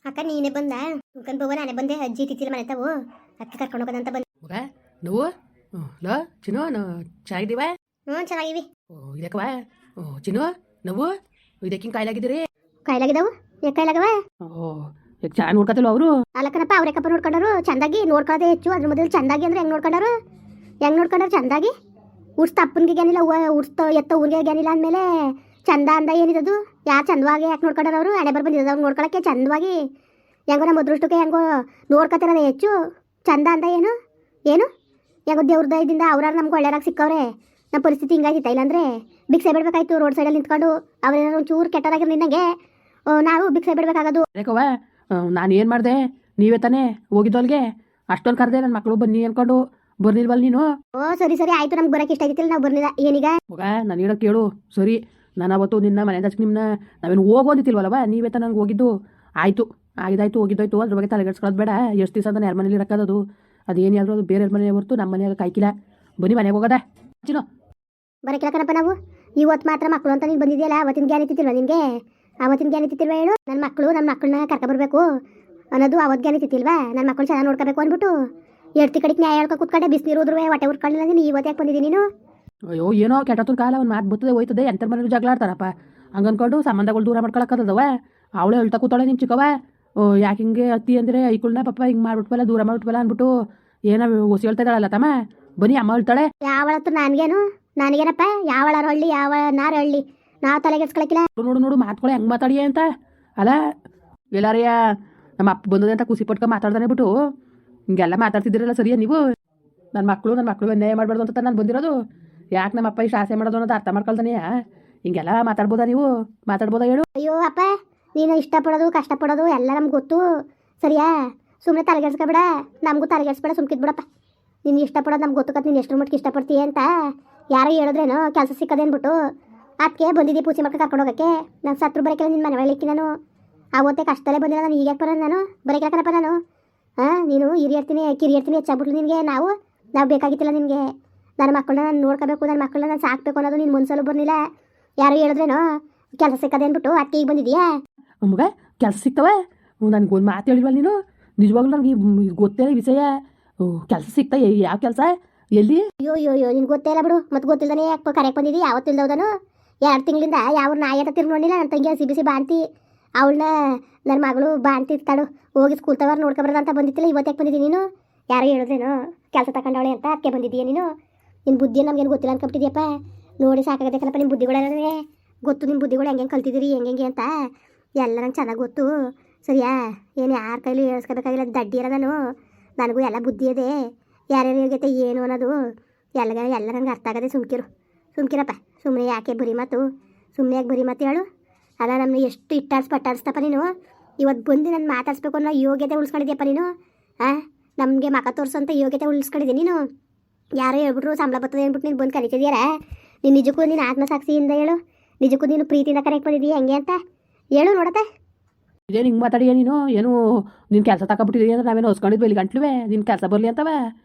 ಅಕ್ಕ ನೀನೇ ಬಂದ ಮುಖನ್ ಬವ್ವ ನಾನೇ ಬಂದೆ ಅಜ್ಜಿ ತಿತ್ತಿಲ್ಲ ಮನೆ ತಾವು ಅಕ್ಕ ಕರ್ಕೊಂಡು ಹೋಗೋದಂತ ಬಂದೆ. ಮಗ నువ్వు లో చిನ್ನು ಚೆನ್ನಾಗಿದ್ದೀವ? ಚೆನ್ನಾಗಿವಿ. ಇದಕ್ಕವ ಚಿನ್ನು ನಾವು ಇದಕ್ಕಿಂಗ್ ಕಾಯಿಲಾಗಿದ್ದೀರಿ? ಕಾಯಿಲಾಗಿದ್ದಾವು ಯಾಕೆ ಕಾಯಿಲಾಗವ? ಈಗ ಚೆನ್ನಾಗಿ ನೋಡ್ಕೊತಿಲ್ವ ಅವರು? ಅಲ್ಲಕ್ಕನಪ್ಪ ಅವ್ರೇಕಪ್ಪ ನೋಡ್ಕೊಂಡರು ಚಂದಾಗಿ ನೋಡ್ಕೊಳ್ಳೋದೇ ಹೆಚ್ಚು. ಅದ್ರ ಮೊದಲು ಚಂದಾಗಿ ಅಂದ್ರೆ ಹೆಂಗ್ ನೋಡ್ಕೊಂಡರು ಚಂದಾಗಿ ಉಡ್ಸ್ತ ಅಪ್ಪನಿಗೆ ಏನಿಲ್ಲ ಉಡ್ಸ್ತ ಎತ್ತ ಊರಿಗೆ ಏನಿಲ್ಲ ಅಂದಮೇಲೆ ಚಂದ ಅಂದ ಏನಿದದು ಯಾರು ಚಂದವಾಗಿ ಯಾಕೆ ನೋಡ್ಕೊಂಡಾರ ಅವರು ಹಣೆ ಬರ್ ಬಂದಿರೋದು ಅವ್ರು ನೋಡ್ಕೊಳಕ್ಕೆ ಚಂದವಾಗಿ ಹೆಂಗೋ ನಮ್ಮ ಅದೃಷ್ಟಕ್ಕೆ ಹೆಂಗೋ ನೋಡ್ಕೊತಿರೋದೇ ಹೆಚ್ಚು. ಚಂದ ಅಂದ ಏನು ಏನು ಹೆಂಗೋ ದೇವ್ರ ದಯದಿಂದ ಅವ್ರಾರು ನಮ್ಗೆ ಒಳ್ಳೆಯರಾಗಿ ಸಿಕ್ಕವ್ರೆ. ನಮ್ಮ ಪರಿಸ್ಥಿತಿ ಹಿಂಗಾಗಿತ್ತ ಇಲ್ಲಾಂದ್ರೆ ಭಿಕ್ಷೆ ಬಿಡ್ಬೇಕಾಯ್ತು ರೋಡ್ ಸೈಡಲ್ಲಿ ನಿಂತ್ಕೊಂಡು. ಅವ್ರೇನಾರು ಒಂಚೂರು ಕೆಟ್ಟದಾಗಿರೋ ನಿನ್ನಂಗೆ ನಾವು ಭಿಕ್ಷೆ ಬಿಡಬೇಕಾಗೋದು. ಯಾಕವ್ವ ನಾನು ಏನು ಮಾಡಿದೆ? ನೀವೇ ತಾನೇ ಹೋಗಿದ್ದೋಲ್ಗೆ ಅಷ್ಟೊಂದು ಕರೆದೆ ನನ್ನ ಮಕ್ಕಳು ಬನ್ನಿ ಅನ್ಕೊಂಡು ಬರ್ನಿಲ್ವಲ್ಲ ನೀನು? ಸರಿ ಆಯ್ತು ನಮ್ಗೆ ಬರೋಕೆ ಇಷ್ಟ ಆಗಿತ್ತಿಲ್ಲ ನಾವು ಬರ್ನಿಲ್ಲ. ಏನೀಗ ಮಗ ನಾನು ಹೇಳೋಕೆ ಕೇಳು ಸರಿ. ನಾನು ಅವತ್ತು ನಿನ್ನ ಮನೆಯಿಂದ ನಿಮ್ಮನ್ನ ನಾವೇನು ಹೋಗೋದಿತ್ತಿಲ್ವಲ್ಲವ ನೀವೇ ತಾನು ನಂಗೆ ಹೋಗಿದ್ದು. ಆಯಿತು ಆಗಿದಾಯ್ತು ಹೋಗಿದ್ದೋಯ್ತು ಅದ್ರ ಬಗ್ಗೆ ತಲೆಗೆಡ್ಸ್ಕೊಳ್ಳೋದು ಬೇಡ. ಎಷ್ಟು ದಿವಸ ಅಂತ ಯಾರ ಮನೇಲಿ ಇರೋಕ್ಕಾಗೋದು? ಅದೇನಾದರೂ ಅದು ಬೇರೆ ಮನೆ ಹೊರತು ನಮ್ಮ ಮನೆಯಾಗ ಕಾಯ್ಕಿಲ್ಲ. ಬನ್ನಿ ಮನೆಗೆ ಹೋಗೋದ ಚಿನ್ನು ಬರೋಕಿಲ್ಲ ಕಣಪ್ಪ ನಾವು. ಇವತ್ತು ಮಾತ್ರ ಮಕ್ಕಳು ಅಂತ ನೀನು ಬಂದಿದೆಯಲ್ಲ ಅವತ್ತಿನ ಗ್ಯಾನ್ ಇತ್ತಿಲ್ವ ನಿನಗೆ? ಅವತ್ತಿನ ಗ್ಯಾನ್ ಇತ್ತಿಲ್ವ ಹೇಳು? ನನ್ನ ಮಕ್ಕಳನ್ನ ಕರ್ಕೊಬರ್ಬೇಕು ಅನ್ನೋದು ಅವತ್ತು ಗ್ಯಾನ್ ಇತ್ತಿಲ್ವಾ? ನನ್ನ ಮಕ್ಕಳು ಚೆನ್ನಾಗಿ ನೋಡ್ಕೋಬೇಕು ಅಂದ್ಬಿಟ್ಟು ಎಡ್ತಿ ಕಡೆಗೆ ನ್ಯಾಯ ಹೇಳ್ಕೊ ಕೂತ್ಕೊಂಡೆ ಬಿಸಿನೀರು ಹೋದ್ರು ಹೊಟ್ಟೆ ಉರ್ಕೊಳ್ಳಿಲ್ಲ. ನೀನು ಇವತ್ತು ಯಾಕೆ ಬಂದಿದ್ದೀನಿ ನೀನು? ಅಯ್ಯೋ ಏನೋ ಕೆಟ್ಟತನ ಕಾಲ ಒಂದು ಮಾತು ಬರ್ತದೆ ಹೋಯ್ತದೆ. ಎಂಥರ ಮನೇಲಿ ಜಗಳ ಆಡ್ತಾರಪ್ಪ ಹಂಗೆ ಅಂದ್ಕೊಂಡು ಸಂಬಂಧಗಳು ದೂರ ಮಾಡ್ಕೊಳಕ್ಕದವ. ಅವಳು ಹೇಳ್ತಾ ಕೂತಾಳೆ ನಿಮ್ಮ ಚಿಕ್ಕವ ಯಾಕೆ ಹಿಂಗೆ ಅತ್ತಿ ಅಂದರೆ ಐಕುಳನ್ನ ಪಾಪ ಹಿಂಗೆ ಮಾಡ್ಬಿಟ್ವಲ್ಲ ದೂರ ಮಾಡ್ಬಿಟ್ವಲ್ಲ ಅಂದ್ಬಿಟ್ಟು ಏನೋ ಹೊಸಿ ಹೇಳ್ತಾ ಇದ್ದಾಳಲ್ಲ ತಮ್ಮ. ಬನ್ನಿ ಅಮ್ಮ ಹೇಳ್ತಾಳೆ. ಯಾವಳತ್ತು ನನಗೇನಪ್ಪ? ಯಾವಳಾರು ಹಳ್ಳಿ ನಾರು ಹಳ್ಳಿ ನಾವು ತಲೆಗೆಡ್ಸ್ಕೊಳಕಿಲ್ಲ. ನೋಡು ಮಾತ್ಕೊಳೆ ಹೆಂಗೆ ಮಾತಾಡಿಯ ಅಂತ ಅಲ್ಲ. ಎಲ್ಲಾರಿಯ ನಮ್ಮ ಅಪ್ಪ ಬಂದದೆ ಅಂತ ಖುಷಿ ಪಟ್ಕೊಂಡು ಮಾತಾಡ್ದಾನೆ ಬಿಟ್ಟು ಹಿಂಗೆಲ್ಲ ಮಾತಾಡ್ತಿದ್ದೀರಲ್ಲ ಸರಿಯಾ ನೀವು? ನನ್ನ ಮಕ್ಕಳು ಅನ್ಯಾಯ ಮಾಡಬಾರ್ದು ಅಂತ ನಾನು ಬಂದಿರೋದು. ಯಾಕೆ ನಮ್ಮ ಅಪ್ಪ ಇಷ್ಟು ಆಸೆ ಮಾಡೋದು ಅನ್ನೋದು ಅರ್ಥ ಮಾಡ್ಕೊಳ್ತಾನೆ. ಹಿಂಗೆಲ್ಲ ಮಾತಾಡ್ಬೋದಾ ನೀವು? ಮಾತಾಡ್ಬೋದಾ ಹೇಳು? ಅಯ್ಯೋ ಅಪ್ಪ ನೀನು ಇಷ್ಟಪಡೋದು ಕಷ್ಟಪಡೋದು ಎಲ್ಲ ನಮ್ಗೆ ಗೊತ್ತು ಸರಿಯಾ? ಸುಮ್ಮನೆ ತಲೆಗೆಡ್ಸ್ಕೊಬೇಡ, ನಮಗೂ ತಲೆಗೆಡ್ಸ್ಬೇಡ, ಸುಮ್ಕಿದ್ಬಿಡಪ್ಪ. ನೀನು ಇಷ್ಟಪಡೋದು ನಮ್ಗೆ ಗೊತ್ತು. ನೀನು ಎಷ್ಟು ಮಟ್ಟಿಗೆ ಇಷ್ಟಪಡ್ತೀಯ ಅಂತ ಯಾರೋ ಹೇಳಿದ್ರೇನೋ ಕೆಲಸ ಸಿಕ್ಕದೇನ್ಬಿಟ್ಟು ಅದಕ್ಕೆ ಬಂದಿದ್ದೀವಿ ಪೂಜೆ ಮಕ್ಕಳು ಕರ್ಕೊಂಡು ಹೋಗೋಕ್ಕೆ. ನಾನು ಸತ್ರು ಬರೋಕ್ಕೆಲ್ಲ ನಿನ್ನ ಮನೆ ಒಳಕ್ಕೆ ನಾನು ಅವತ್ತೇ ಕಷ್ಟದಲ್ಲೇ ಬಂದಿಲ್ಲ. ನಾನು ಈಗ ಬರೋದು ನಾನು ಬರೋಕ್ಕಿಲ್ಲಕನಪ್ಪ ನಾನು. ನೀನು ಕಿರಿಯರ್ತೀನಿ ಹೆಚ್ಚಾಗ್ಬಿಟ್ಲು ನಿನಗೆ. ನಾವು ಬೇಕಾಗಿತ್ತಿಲ್ಲ ನಿನಗೆ. ನನ್ನ ಮಕ್ಕಳನ್ನ ನಾನು ನೋಡ್ಕೋಬೇಕು, ನನ್ನ ಮಕ್ಕಳನ್ನ ನಾನು ಸಾಕಬೇಕು ಅನ್ನೋದು ನಿನ್ನ ಮನ್ಸಲ್ಲೂ ಬರಲಿಲ್ಲ. ಯಾರು ಹೇಳಿದ್ರೇನೋ ಕೆಲಸ ಸಿಕ್ಕದೇನ್ಬಿಟ್ಟು ಅದಕ್ಕೆ ಈಗ ಬಂದಿದೆಯಾ? ಮಗ ಕೆಲಸ ಸಿಗ್ತವ? ನನಗೊಂದು ಮಾತು ಹೇಳಿಲ್ವಲ್ಲ ನೀನು? ನಿಜವಾಗ್ಲೂ ನನಗೆ ಗೊತ್ತೇ ವಿಷಯ. ಕೆಲಸ ಸಿಗ್ತಾ? ಯಾವ ಕೆಲಸ ಎಲ್ಲಿ? ಅಯ್ಯೋ ನಿನ್ಗೆ ಗೊತ್ತೇ ಇಲ್ಲ ಬಿಡು. ಮತ್ತೆ ಗೊತ್ತಿಲ್ದಾನೆ ಯಾಕೆ ಕರೆಕ್ಟ್ ಬಂದಿದ್ದಿ? ಯಾವತ್ತು ಇಲ್ದವದನು 2 ತಿಂಗಳಿಂದ ಯಾವ ನಾಯಿ ಅಂತ ತಿರ್ಗಿ ನೋಡಿಲ್ಲ. ನನ್ನ ತಂಗಿ ಸಿಬಿಸಿ ಬಾಣ್ತಿ ಅವಳನ್ನ ನನ್ನ ಮಗಳು ಬಾಣ್ತಿ ಇರ್ತಾಳು ಹೋಗಿ ಸ್ಕೂಲ್ ತವಾರ ನೋಡ್ಕೊಬಾರ್ದು ಅಂತ ಬಂದಿತ್ತಿಲ್ಲ. ಇವತ್ತು ಯಾಕೆ ಬಂದಿದ್ದೀನಿ ನೀನು? ಯಾರು ಹೇಳಿದ್ರೇನೋ ಕೆಲಸ ತಗೊಂಡವಳೆ ಅಂತ ಅದಕ್ಕೆ ಬಂದಿದ್ದೀಯ ನೀನು? ನಿನ್ನ ಬುದ್ಧಿ ನಮ್ಗೇನು ಗೊತ್ತಿಲ್ಲ ಅನ್ಕೊಬಿಟ್ಟಿದ್ಯಪ್ಪ. ನೋಡಿ ಸಾಕಾಗತ್ತೆ ಕಣಪ್ಪ ನಿಮ್ಮ ಬುದ್ಧಿಗಳೇ ಗೊತ್ತು. ನಿಮ್ಮ ಬುದ್ಧಿಗಳು ಹೆಂಗೆ ಕಲ್ತಿದ್ದೀರಿ ಹೆಂಗೆ ಅಂತ ಎಲ್ಲ ನಂಗೆ ಚೆನ್ನಾಗಿ ಗೊತ್ತು ಸರಿಯಾ? ಏನು ಯಾರ ಕೈಲಿ ಹೇಳ್ಸ್ಕೋಬೇಕಾಗಿಲ್ಲ. ದಡ್ಡಿ ಇರೋ ನನಗೂ ಎಲ್ಲ ಬುದ್ಧಿ ಇದೆ. ಯಾರ್ಯಾರು ಹೇಳ್ಗೈತೆ ಏನು ಅನ್ನೋದು ಎಲ್ಲ ನನಗೆ ಅರ್ಥ ಆಗದೆ. ಸುಮ್ಕಿರಪ್ಪ. ಸುಮ್ಮನೆ ಯಾಕೆ ಬರೀ ಮಾತು? ಸುಮ್ಮನೆ ಯಾಕೆ ಬರೀ ಮಾತು ಹೇಳು? ಅಲ್ಲ ನಮ್ಮನ್ನ ಎಷ್ಟು ಪಟ್ಟಾಡಿಸ್ತಪ್ಪ ನೀನು. ಇವತ್ತು ಬಂದು ನಾನು ಮಾತಾಡಿಸ್ಬೇಕು ಅನ್ನೋ ಯೋಗ್ಯತೆ ಉಳಿಸ್ಕೊಂಡಿದ್ಯಪ್ಪ ನೀನು. ನಮಗೆ ಮಕ ತೋರಿಸೋಂಥ ಯೋಗ್ಯತೆ ಉಳಿಸ್ಕೊಂಡಿದ್ದೆ ನೀನು. ಯಾರೋ ಹೇಳ್ಬಿಟ್ರು ಸಂಬಳ ಬರ್ತದೆ ಅಂದ್ಬಿಟ್ಟು ನೀನು ಬಂದು ಕರಿತಿದ್ಯಾರ? ನೀನು ನಿಜಕ್ಕೂ ನೀನು ಆತ್ಮಸಾಕ್ಷಿಯಿಂದ ಹೇಳು. ನಿಜಕ್ಕೂ ನೀನು ಪ್ರೀತಿಯಿಂದ ಕರೆಕ್ಟ್ ಮಾಡಿದ್ದೀಯ ಹೆಂಗೆ ಅಂತ ಹೇಳು ನೋಡತ್ತೆ. ಇದೇನು ಹಿಂಗೆ ಮಾತಾಡಿಯ ನೀನು? ಏನು ನೀನು ಕೆಲಸ ತಗೊಬಿಟ್ಟಿದ್ದೀಯ ಅಂದ್ರೆ ನಾವೇನು ಹೊಸ್ಕೊಂಡಿದ್ವಿ ಇಲ್ಲಿ ಗಂಟ್ಲುವೆ ನಿನ್ನ ಕೆಲಸ ಬರಲಿ ಅಂತವ?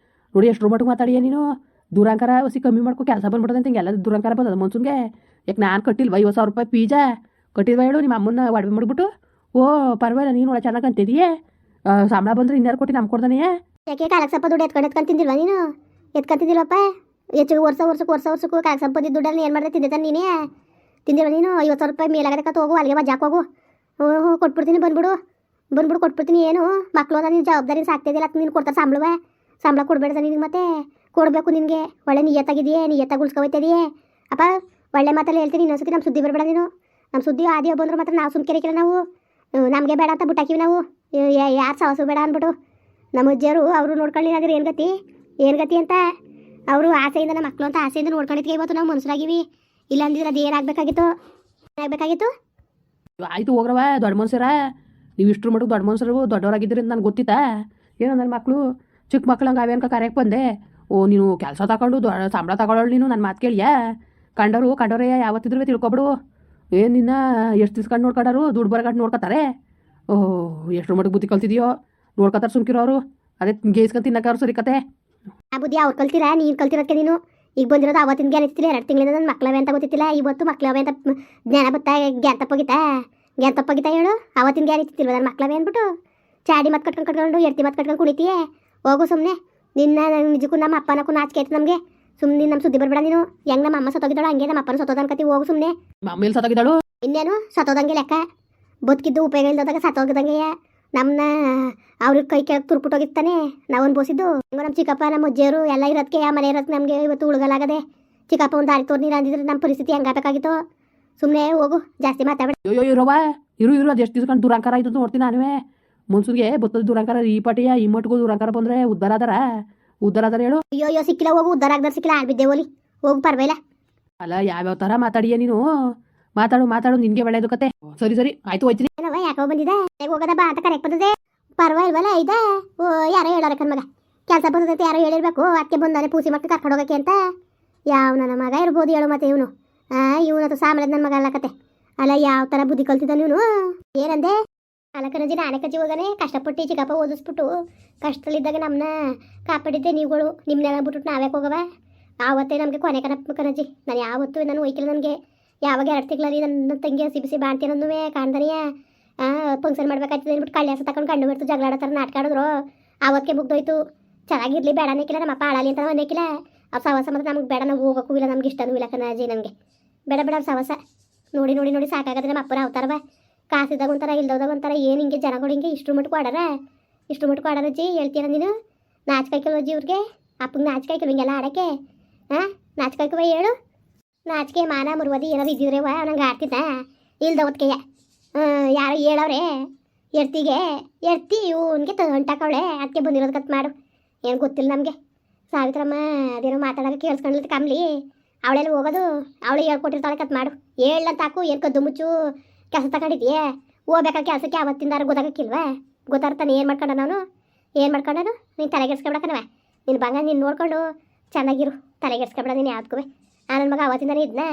ನೋಡಿ ಎಷ್ಟು ಮಟ್ಟಿಗೆ ಮಾತಾಡಿಯ ನೀನು? ದೂರಾಂಕಾರ ಹೊಸಿ ಕಮ್ಮಿ ಮಾಡ್ಕೊ ಕೆಲಸ ಬಂದ್ಬಿಡೋದಂತ ಹಿಂಗೆಲ್ಲ ದೂರಾಂಕಾರ ಬಂದದ ಮನ್ಸೂನ್ಗೆ. ಯಾಕೆ ನಾನು ಕಟ್ಟಿಲ್ವ 50,000 ರೂಪಾಯಿ ಪೀಜಾ ಕಟ್ಟಿಲ್ವ ಹೇಳು? ನಿಮ್ಮ ಅಮ್ಮನ್ನ ಒಡವೆ ಮಾಡಿಬಿಟ್ಟು ಪರವಾಗಿಲ್ಲ ನೀನು ಒಳ್ಳೆ ಚೆನ್ನಾಗಿ ಅಂತಿದೀಯೇ. ಸಂಬಳ ಬಂದರೆ ಇನ್ಯಾರು ಕೊಟ್ಟು ನಮ್ಗೆ ಕೊಡ್ದಾನೆ? ಯಾಕೆ ಕಾಲಕ್ಕೆ ಸ್ವಲ್ಪ ದುಡ್ಡು ಎತ್ಕೊಂಡು ತಿಂದಿಲ್ವಾ ನೀನು? ಎತ್ಕೊಂತಿದ್ದಿಲ್ಲಪ್ಪ ಹೆಚ್ಚಿಗೆ ವರ್ಷಕ್ಕೂ ಕಾಲಕ್ಕೆ ಸ್ವಲ್ಪ ಬಂದಿದ್ದು ದುಡ್ಡಲ್ಲಿ ಏನು ಮಾಡಿದೆ ತಿಂದಿದ್ದಾನೆ ನೀನೇ? ತಿಂದಿಲ್ವ ನೀನು? 50,000 ರೂಪಾಯಿ ಮೇಲಾಗದಕ್ಕ ಹೋಗು ಅಲ್ಲಿಗೆ ಮಜಾಕ್ ಹೋಗು. ಕೊಟ್ಬಿಡ್ತೀನಿ ಬಂದ್ಬಿಡು ಕೊಟ್ಬಿಡ್ತೀನಿ. ಏನು ಮಕ್ಕಳು ಅದ ನೀನು ಜವಾಬ್ದಾರಿ ಸಾಕ್ತಿದ್ದಿಲ್ಲ ಅದು ನೀನು ಕೊಡ್ತಾರೆ ಸಂಬಳ ಕೊಡಬೇಡ ನಿನಗೆ. ಮತ್ತೆ ಕೊಡಬೇಕು ನಿನಗೆ. ಒಳ್ಳೆ ನಿಯತ್ತಾಗಿದೆಯೇ ನಿಯತ್ತಾಗಿ ಉಳ್ಸ್ಕೊಯ್ತಿದೆಯೇ ಅಪ್ಪ. ಒಳ್ಳೆ ಮಾತಲ್ಲಿ ಹೇಳ್ತೀನಿ. ಇನ್ನೊಂದ್ಸತಿ ನಮ್ಮ ಸುದ್ದಿ ಬರಬೇಡ ನೀನು. ನಮ್ಮ ಸುದ್ದಿ ಆದಿಯೋ ಬಂದ್ರೆ ಮಾತ್ರ ನಾವು ಸುಮ್ಕೆರಿಕಿಲ್ಲ. ನಾವು ನಮಗೆ ಬೇಡ ಅಂತ ಬಿಟ್ಟಾಕಿವಿ ನಾವು. ಯಾರು ಸಾಹಸು ಬೇಡ ಅಂದ್ಬಿಟ್ಟು ನಮ್ಮ ಅಜ್ಜಿಯರು ಅವರು ನೋಡ್ಕೊಳ್ಳಿಲ್ಲ ಏನು ಗತಿ ಅಂತ ಅವರು ಆಸೆಯಿಂದ ನಮ್ಮ ಮಕ್ಕಳು ಅಂತ ಆಸೆಯಿಂದ ನೋಡ್ಕೊಂಡಿದ್ಕೆ ಇವತ್ತು ನಾವು ಮನುಷ್ಯರಾಗಿವಿ. ಇಲ್ಲ ಅಂದಿದ್ರೆ ಅದು ಏನಾಗಬೇಕಾಗಿತ್ತು? ಆಯಿತು ಹೋಗ್ರವ ದೊಡ್ಡ ಮನುಷ್ಯರ. ನೀವು ಇಷ್ಟರ ಮಟ್ಟಿಗೆ ದೊಡ್ಡ ಮನುಷ್ಯರು ದೊಡ್ಡವರಾಗಿದ್ದೀರಿ ಅಂತ ನನಗೆ ಗೊತ್ತಿತ್ತಾ? ಏನೋ ನನ್ನ ಮಕ್ಕಳು ಚಿಕ್ಕ ಮಕ್ಳಂಗೆ ಅವೇನ್ಕ ಕರೆಯಕ್ಕೆ ಬಂದೆ. ನೀನು ಕೆಲಸ ತಗೊಂಡು ಸಂಬಳ ತಗೊಳ್ಳೋಳು ನೀನು ನನ್ನ ಮಾತು ಕೇಳಿಯಾ? ಕಂಡವ್ರೆ ಯಾವತ್ತಿದ್ರು ತಿಳ್ಕೊಬಿಡು. ಏನು ನಿನ್ನ ಎಷ್ಟು ದಿವ್ಸ್ಕೊಂಡು ನೋಡ್ಕೊಂಡಾರು ದುಡ್ಡು ಬರಗಂಟು ನೋಡ್ಕೊತಾರೆ. ಎಷ್ಟು ಮಟ್ಟಿಗೆ ಬುದ್ಧಿ ಕಲ್ತಿದೆಯೋ ನೋಡ್ಕೊತಾರೆ ಸುಮ್ಕಿರೋರು. ಅದೇ ಗೇಸ್ಕೊಂಡು ತಿನ್ನೋರು ಸರಿ ಕತೆ. ಆ ಬುದ್ಧಿ ಅವ್ರು ಕಲ್ತೀರಾ? ನೀನು ಕಲ್ತಿರೋಕ್ಕೆ ನೀನು ಈಗ ಬಂದಿರೋದು ಅವತ್ತಿನ ಜ್ಞಾನ ಇರ್ತಿಲ್ಲ. 2 ತಿಂಗಳಿಂದ ನನ್ನ ಮಕ್ಕಳವೆ ಅಂತ ಗೊತ್ತಿತ್ತಿಲ್ಲ. ಇವತ್ತು ಮಕ್ಕಳವೆ ಅಂತ ಜ್ಞಾನ ಬತ್ತಾ ಜ್ಞಾನ ತಪ್ಪೋಗಿತ್ತಾ? ಏನು ತಪ್ಪಾಗಿತ್ತ ಹೇಳು? ಅವತ್ತಿನ ಗ್ಯಾರಿ ತಿಲ್ವ ನನ್ನ ಮಕ್ಳವೇ ಅಂದ್ಬಿಟ್ಟು ಚಾಡಿ ಮತ್ ಕಟ್ಕೊಂಡು ಎಡ್ತಿ ಮತ್ ಕಟ್ಕೊಂಡು ಕುಣಿತೀಯೇ. ಹೋಗು ಸುಮ್ಮನೆ. ನಿನ್ನ ನಿಜಕ್ಕೂ ನಮ್ಮ ಅಪ್ಪನಕ್ಕೂ ನಾಚಿಕೆ ಆಯ್ತು ನಮಗೆ. ಸುಮ್ಮನೆ ನಮ್ಮ ಸುದ್ದಿ ಬರಬೇಡ ನೀನು. ಹೆಂಗೆ ನಮ್ಮ ಅಮ್ಮ ಸತ್ತೋಗಿದ್ದಾಳು ಹಂಗೆ ನಮ್ಮ ಅಪ್ಪನ ಸತ್ತೋದ ಅನ್ಕತಿ. ಹೋಗು ಸುಮ್ಮನೆ. ಮಮ್ಮಿ ಸತ್ತಾಗಿದ್ದಾಳು. ಇನ್ನೇನು ಸತ್ತೋದಂಗೆ ಲೆಕ್ಕ. ಬದುಕಿದ್ದು ಉಪಯೋಗ ಇಲ್ದಾಗ ಸತ್ತೋಗದಂಗೆ. ನಮ್ಮನ್ನ ಅವ್ರಿಗೆ ಕೈ ಕೆಳಗೆ ತುರ್ಪುಟ್ಟೋಗಿರ್ತಾನೆ ನಾವು ಅನ್ಬೋಸಿದ್ದು. ಹಂಗ ನಮ್ಮ ಚಿಕ್ಕಪ್ಪ ನಮ್ಮ ಅಜ್ಜಿಯವರು ಎಲ್ಲ ಇರೋದಕ್ಕೆ ಆ ಮನೆ ಇರೋದಕ್ಕೆ ನಮಗೆ ಇವತ್ತು ಉಳ್ಗಲಾಗದೆ. ಚಿಕ್ಕಪ್ಪ ಒಂದು ದಾರಿ ತೋರ್ ನೀರು ಅಂದಿದ್ರೆ ನಮ್ಮ ಪರಿಸ್ಥಿತಿ ಹೆಂಗಾಗಬೇಕಾಗಿತ್ತು. ಸುಮ್ಮನೆ ಹೋಗು, ಜಾಸ್ತಿ ಮಾತಾಡ. ಅಯ್ಯೋ ಇರೋವ ಇರು ಅದು ಎಷ್ಟು ದಿವ್ಸಕೊಂಡು ದುರಂಕಾರ ಆಯ್ತು ಅಂತ ನೋಡ್ತೀನಿ ನಾನುವೇ. ಮುನ್ಸೂನ್ಗೆ ಬತ್ತದ ದುರಂಕಾರ ಈ ಪಟಿಯ ಈ ಮಟ್ಟಿಗೂ ದುರಂಕಾರ ಬಂದರೆ ಉದ್ದಾರ ಅದಾರ ಹೇಳು. ಅಯ್ಯೋ ಸಿಕ್ಕಿಲ್ಲ. ಹೋಗು, ಉದ್ದಾರ ಆಗದಾರ ಸಿಕ್ಕಿಲ್ಲ. ಆಡ್ಬಿದ್ದೆ ಹೋಲಿ. ಹೋಗು ಪರವಾಗಿಲ್ಲ. ಅಲ್ಲ ಯಾವ್ಯಾವ ಥರ ಮಾತಾಡಿಯ ನೀನು. ಮಾತಾಡು ನಿನಗೆ ಒಳ್ಳೇದು ಕತೆ. ಸರಿ ಆಯ್ತು ಹೋಯ್ತೀನಿ. ಏನವ ಯಾಕೋ ಬಂದಿದೆ? ಹೋಗದ ಬಾ ಅಂತ ಕರೆಕ್ಟ್ ಬಂದಿದೆ. ಪರವಾಗಿಲ್ವಲ್ಲ ಇದೆ. ಓ ಯಾರೋ ಹೇಳೋರ ಕಣ್ಮಗ ಕೆಲಸ ಬಂದೈತೆ. ಯಾರೋ ಹೇಳಿರ್ಬೇಕು ಅದಕ್ಕೆ ಬಂದಾನೆ ಪೂಸಿ ಮಕ್ಕಳು ಕರ್ಕೊಂಡು ಹೋಗಕ್ಕೆ ಅಂತ. ಯಾವ ನನ್ನ ಮಗ ಇರ್ಬೋದು ಹೇಳು. ಮತ್ತೆ ಇವನು ಇವನದು ಸಾಮ್ರಾಜ್ಯ ನನ್ನ ಮಗ ಅಲ್ಲ ಕತೆ. ಅಲ್ಲ ಯಾವ ಥರ ಬುದ್ಧಿ ಕಲ್ತಿದ್ದಾನೆ ಇವನು. ಏನಂದೆ? ಅಲ್ಲ ಕಣಜಿ, ನಾನೇ ಕಜ್ಜಿ ಹೋಗಾನೆ ಕಷ್ಟಪಟ್ಟು ಚಿಕ್ಕಪ್ಪ ಓದಿಸ್ಬಿಟ್ಟು ಕಷ್ಟದಲ್ಲಿದ್ದಾಗ ನಮ್ಮನ್ನ ಕಾಪಾಡಿದ್ದೆ ನೀವುಗಳು. ನಿಮ್ಮನ್ನೆಲ್ಲ ಬಿಟ್ಬಿಟ್ಟು ನಾವ್ಯಾಕೆ ಹೋಗವ? ಆವತ್ತೇ ನಮಗೆ ಕೊನೆ ಕಣಜ್ಜಿ. ನಾನು ಯಾವತ್ತೂ ನಾನು ಒಯ್ಕಿಲ್ಲ. ನನಗೆ ಯಾವಾಗ 2 ತಿಂಗಳಲ್ಲಿ ನನ್ನ ತಂಗಿ ಸಿಬಿಸಿ ಬಾಣ್ತಿ ಅನ್ನೋದು ಕಾಣ್ದಾನೆಯ ಫಂಕ್ಷನ್ ಮಾಡ್ಬೇಕಾಗ್ತದೆ ಅಂದ್ಬಿಟ್ಟು ಕಳ್ಯಾಸ ತಗೊಂಡು ಕಂಡು ಬಿಡ್ತು ಜಗಳ ಆಡೋ ಥರ ನಾಟಕ ಆಡಿದ್ರು. ಆವತ್ತಿಗೆ ಮುಗ್ದೋಯ್ತು. ಚೆನ್ನಾಗಿರ್ಲಿ ಬೇಡ ಅನ್ನಕ್ಕಿಲ್ಲ, ನಮ್ಮ ಅಪ್ಪ ಆಳಲಿ ಅಂತ ಅನ್ನಕ್ಕಿಲ್ಲ. ಅವ್ರು ಸವಾಸ ಮಾತ್ರ ನಮ್ಗೆ ಬೇಡ, ನಾವು ಹೋಗೋಕ್ಕೂ ಇಲ್ಲ, ನಮ್ಗೆ ಇಷ್ಟನೂ ಇಲ್ಲ ಕಣಜ್ಜಿ. ನನಗೆ ಬೇಡ ಅವ್ರ ಸವಾಸ ನೋಡಿ ಸಾಕಾಗತ್ತೆ. ನಮ್ಮ ಅಪ್ಪನ ಅವತಾರವ ಕಾಸಿದಾಗ ಒಂಥರ ಇಲ್ದೋದಾಗ ಒಂಥರ. ಏನು ಹಿಂಗೆ ಜನಗಳು ಹಿಂಗೆ ಇಷ್ಟು ಮಟ್ಕು ಆಡಾರಜ್ಜಿ. ಹೇಳ್ತೀರ ನೀನು? ನಾಚಿಕಾಯ್ಕಲ್ವಜ್ಜಿ ಇವ್ರಿಗೆ? ಅಪ್ಪಗೆ ನಾಚಿಕಾಯ್ಕಲ್ ಹಿಂಗೆಲ್ಲ ಆಡೋಕ್ಕೆ? ನಾಚಿಕಾಯ್ಕವ ಹೇಳು. ನಾಚಿಕೆ ಮಾನ ಮುರುವದಿ ಏನಾದ್ರು ಇದ್ದಿದ್ರೆ ನಂಗೆ ಆಡ್ತಿದ್ದ ಇಲ್ದವತ್ಕೆಯ. ಯಾರೋ ಹೇಳವ್ರೆ ಎಡ್ತಿ ಇವನ್ಗೆ ಹೊಂಟಾಕವಳೆ ಅದಕ್ಕೆ ಬಂದಿರೋದು ಕತ್ ಮಾಡು. ಏನು ಗೊತ್ತಿಲ್ಲ ನಮಗೆ. ಸಾವಿತ್ರಮ್ಮ ಅದೇನೋ ಮಾತಾಡೋಕೆ ಕೇಳಿಸ್ಕೊಂಡ್ಲಿತ್ತು ಕಮ್ಲಿ. ಅವಳೆಲ್ಲ ಹೋಗೋದು ಅವಳು ಹೇಳ್ಕೊಟ್ಟಿರ್ತಾಳೆ ಕತ್ ಮಾಡು. ಹೇಳಂತ ಹಾಕು. ಏನು ಕದ್ದು ಮುಚ್ಚು ಕೆಲಸ ತಗೊಂಡಿದ್ಯೆ? ಹೋಗ್ಬೇಕಾದ ಕೆಲಸಕ್ಕೆ ಅವತ್ತಿಂದಾರು ಗೊತ್ತಾಗಕ್ಕಿಲ್ವಾ? ಗೊತ್ತಾಗ್ತಾನೆ ಏನು ಮಾಡ್ಕೊಂಡ ನಾನು? ನೀನು ತಲೆಗೆಡ್ಸ್ಕೊಬಿಡಕನವ. ನಿನ್ನ ಬಂಗ ನೀನು ನೋಡ್ಕೊಂಡು ಚೆನ್ನಾಗಿರು. ತಲೆಗೆಡ್ಸ್ಕೊಬೇಡ ನೀನು ಯಾವ್ದಕ್ಕೂ. ನನ್ನ ಮಗ ಅವತ್ತಿಂದಾನೇ ಇದನ್ನ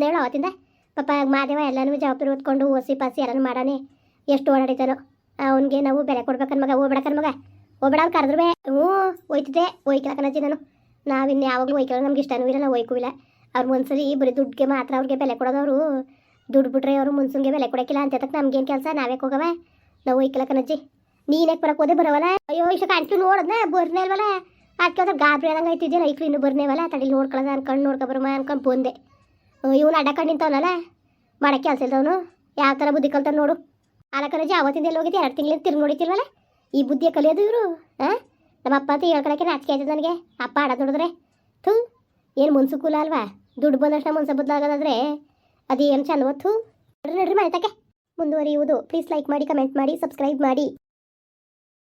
ಹೇಳು. ಅವತ್ತಿಂದ ಪಾಪ ಮಾದೇವ ಎಲ್ಲನೂ ಜವಾಬ್ದಾರಿ ಹೊತ್ಕೊಂಡು ಓಸಿ ಪಾಸಿ ಎಲ್ಲನೂ ಮಾಡಾನೆ. ಎಷ್ಟು ಓಡಾಡಿತಾನೋ. ಅವನಿಗೆ ನಾವು ಬೆಲೆ ಕೊಡ್ಬೇಕನ್ ಮಗ. ಹೋಗ್ಬೇಡ ಅವ್ನು ಕರೆದ್ರೂ ಹೋಯ್ತಿದ್ದೆ. ಒಯ್ಕಿಲ್ಲ ಕಣಜ್ಜಿ ನಾನು. ನಾವಿನ್ನು ಯಾವಾಗಲೂ ಒಯ್ಕೊಳ್ಳೋ ನಮ್ಗೆ ಇಷ್ಟನೂ ಇಲ್ಲ, ನಾವು ಒಯ್ಕೂ ಇಲ್ಲ. ಅವ್ರು ಮುನ್ಸರಿ ಬರೀ ದುಡ್ಡಿಗೆ ಮಾತ್ರ ಅವ್ರಿಗೆ ಬೆಲೆ ಕೊಡೋದವರು. ದುಡ್ಡು ಬಿಟ್ರೆ ಅವರು ಮುನ್ಸೂನ್ಗೆ ಬೆಲೆ ಕೊಡೋಕ್ಕಿಲ್ಲ ಅಂತದಕ್ಕೆ ನಮ್ಗೇನು ಕೆಲಸ? ನಾವ್ಯಾಕೆ ಹೋಗವ? ನಾವು ಒಯ್ಕಿಲ್ಲ ಕಣಜ್ಜಿ. ನೀನ್ಯಾಕೆ ಬರೋಕೆ ಹೋದೆ? ಬರೋವಲ್ಲ. ಅಯ್ಯೋ ಇಷ್ಟ ಅಂಟ್ಲು ನೋಡಿದ್ನ ಬರ್ನೇ ಇಲ್ವಲ್ಲ. ಅದಕ್ಕೆ ಹೋದ್ರೆ ಗಾಬರಿ ಆದಂಗೆ ಆಯ್ತಿದ್ದೆ. ಐಕ್ಲು ಇನ್ನೂ ಬರ್ನೇವಲ್ಲ. ತಡಿ ನೋಡ್ಕೊಳ್ಳೋದ ಅನ್ಕೊಂಡು ನೋಡ್ಕೊಬರಮ್ಮ ಅನ್ಕೊಂಡು ಬಂದೆ. ಇವನು ಅಡ್ಡಕೊಂಡು ನಿಂತವನಲ್ಲ ಮಾಡೋಕ್ಕೆ ಕೆಲಸ ಇಲ್ದವನು. ಯಾವ ಥರ ಬುದ್ಧಿ ಕಲ್ತಾನೆ ನೋಡು. ಅಲ್ಲ ಕಣಜ್ಜಿ, ಅವತ್ತಿಂದ ಎಲ್ಲಿ ಹೋಗಿದ್ದೆ? 2 ತಿಂಗಳಿಂದ ತಿರ್ಗಿ ನೋಡಿತಿಲ್ವಲ್ಲ. ಈ ಬುದ್ಧಿಯ ಕಲಿಯೋದು ಇವರು. ನಮ್ಮ ಅಪ್ಪ ಅಂತ ಹೇಳ್ಕೊಳಕ್ಕೆ ನಾಚಿಕೆ ಆಯ್ತದೆ ನನಗೆ. ಅಪ್ಪ ಆಡೋದು ನೋಡಿದ್ರೆ ಏನು ಮುನ್ಸುಕೂಲ ಅಲ್ವಾ? ದುಡ್ಡು ಬಂದಷ್ಟು ಮುನ್ಸ ಬದಲಾಗೋದಾದ್ರೆ ಅದೇನು ಚೆಂದ ಹೊತ್ತು. ನಡ್ರಿ ಮನೆ ತಕ್ಕೆ ಮುಂದುವರಿಯುವುದು. ಪ್ಲೀಸ್ ಲೈಕ್ ಮಾಡಿ, ಕಮೆಂಟ್ ಮಾಡಿ, ಸಬ್ಸ್ಕ್ರೈಬ್ ಮಾಡಿ.